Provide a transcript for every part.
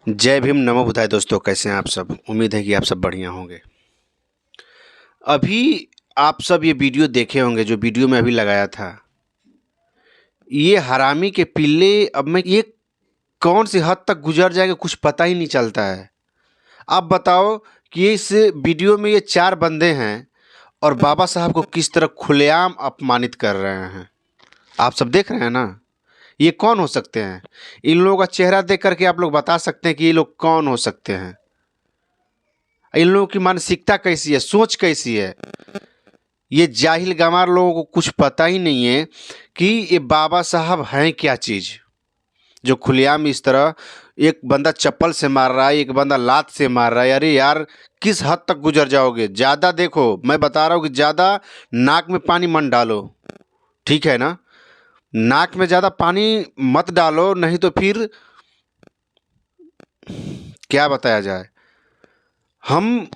जय भीम, नमो बुधाय। दोस्तों, कैसे हैं आप सब? उम्मीद है कि आप सब बढ़िया होंगे। अभी आप सब ये वीडियो देखे होंगे जो वीडियो मैं अभी लगाया था। ये हरामी के पिल्ले अब मैं ये कौन सी हद तक गुजर जाएंगे कुछ पता ही नहीं चलता है। आप बताओ कि इस वीडियो में ये 4 बंदे हैं और बाबा साहब को किस तरह खुलेआम अपमानित कर रहे हैं। आप सब देख रहे हैं ना? ये कौन हो सकते हैं? इन लोगों का चेहरा देख करके आप लोग बता सकते हैं कि ये लोग कौन हो सकते हैं। इन लोगों की मानसिकता कैसी है, सोच कैसी है। ये जाहिल गंवार लोगों को कुछ पता ही नहीं है कि ये बाबा साहब हैं क्या चीज़, जो खुलेआम इस तरह एक बंदा चप्पल से मार रहा है, एक बंदा लात से मार रहा है। अरे यार, किस हद तक गुजर जाओगे? ज़्यादा देखो, मैं बता रहा हूँ कि ज़्यादा नाक में पानी मत डालो, ठीक है ना? नाक में ज़्यादा पानी मत डालो, नहीं तो फिर क्या बताया जाए। हम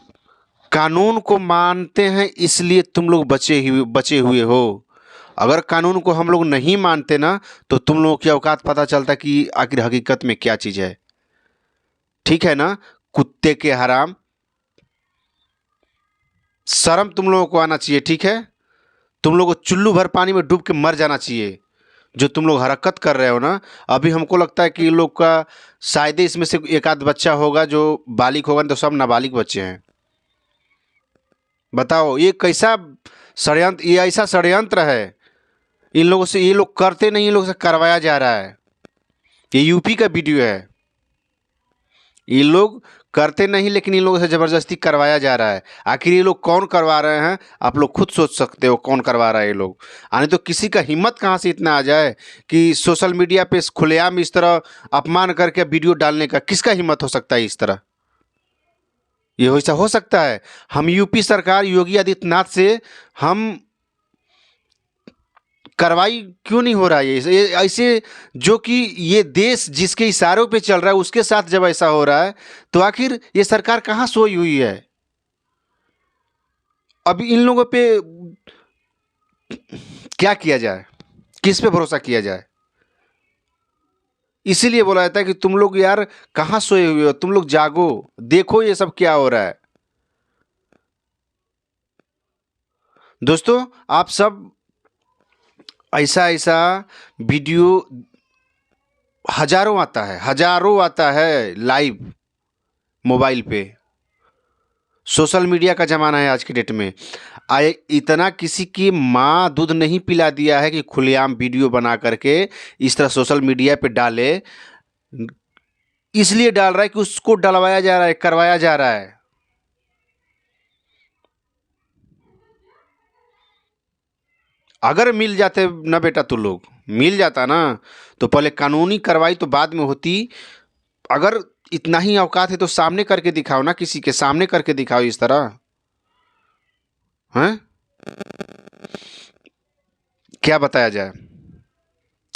कानून को मानते हैं, इसलिए तुम लोग बचे हुए हो। अगर कानून को हम लोग नहीं मानते ना, तो तुम लोगों की औकात पता चलता कि आखिर हकीकत में क्या चीज़ है। ठीक है ना? कुत्ते के हराम, शर्म तुम लोगों को आना चाहिए। ठीक है? तुम लोगों को चुल्लू भर पानी में डूब के मर जाना चाहिए। जो तुम लोग हरकत कर रहे हो ना, अभी हमको लगता है कि ये लोग का शायद ही इसमें से एक आध बच्चा होगा जो बालिग होगा, नहीं तो सब नाबालिग बच्चे हैं। बताओ ये कैसा षड्यंत्र, ये ऐसा षड्यंत्र है। इन लोगों से ये लोग करते नहीं, इन लोगों से करवाया जा रहा है। ये यूपी का वीडियो है। ये लोग करते नहीं, लेकिन इन लोगों से ज़बरदस्ती करवाया जा रहा है। आखिर ये लोग कौन करवा रहे हैं? आप लोग खुद सोच सकते हो कौन करवा रहा है ये लोग। आने तो किसी का हिम्मत कहाँ से इतना आ जाए कि सोशल मीडिया पे खुलेआम इस तरह अपमान करके वीडियो डालने का? किसका हिम्मत हो सकता है इस तरह? ये वैसा हो सकता है? हम यूपी सरकार योगी आदित्यनाथ से हम कार्रवाई क्यों नहीं हो रहा है? ये ऐसे जो कि ये देश जिसके इशारों पे चल रहा है उसके साथ जब ऐसा हो रहा है, तो आखिर ये सरकार कहाँ सोई हुई है? अब इन लोगों पे क्या किया जाए, किस पे भरोसा किया जाए? इसीलिए बोला जाता है कि तुम लोग यार कहाँ सोए हुए हो, तुम लोग जागो, देखो ये सब क्या हो रहा है। दोस्तों, आप सब ऐसा ऐसा वीडियो हजारों आता है लाइव मोबाइल पे। सोशल मीडिया का ज़माना है आज की डेट में। आए इतना किसी की माँ दूध नहीं पिला दिया है कि खुलेआम वीडियो बना करके इस तरह सोशल मीडिया पे डाले। इसलिए डाल रहा है कि उसको डलवाया जा रहा है, करवाया जा रहा है। अगर मिल जाते ना बेटा, तो लोग मिल जाता ना, तो पहले कानूनी कार्रवाई तो बाद में होती। अगर इतना ही औकात है तो सामने करके दिखाओ ना, किसी के सामने करके दिखाओ इस तरह। हैं? क्या बताया जाए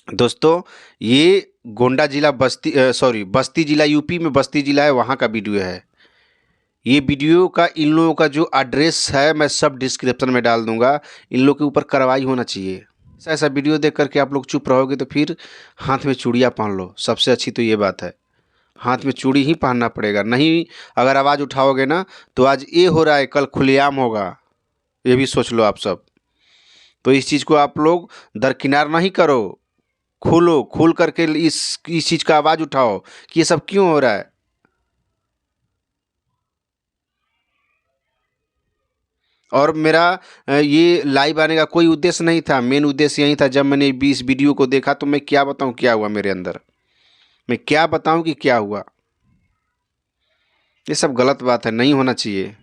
दोस्तों? ये गोंडा जिला बस्ती जिला, यूपी में बस्ती जिला है, वहाँ का वीडियो है। ये वीडियो का इन लोगों का जो एड्रेस है मैं सब डिस्क्रिप्शन में डाल दूंगा। इन लोगों के ऊपर कार्रवाई होना चाहिए। ऐसा ऐसा वीडियो देख करके आप लोग चुप रहोगे तो फिर हाथ में चूड़ियाँ पहन लो। सबसे अच्छी तो ये बात है, हाथ में चूड़ी ही पहनना पड़ेगा। नहीं, अगर आवाज़ उठाओगे ना, तो आज ये हो रहा है, कल खुलेआम होगा। ये भी सोच लो आप सब। तो इस चीज़ को आप लोग दरकिनार नहीं करो, खोलो, खोल करके इस चीज़ का आवाज़ उठाओ कि ये सब क्यों हो रहा है। और मेरा ये लाइव आने का कोई उद्देश्य नहीं था। मेन उद्देश्य यही था, जब मैंने इस वीडियो को देखा तो मैं क्या बताऊं क्या हुआ मेरे अंदर। मैं क्या बताऊं कि क्या हुआ। ये सब गलत बात है, नहीं होना चाहिए।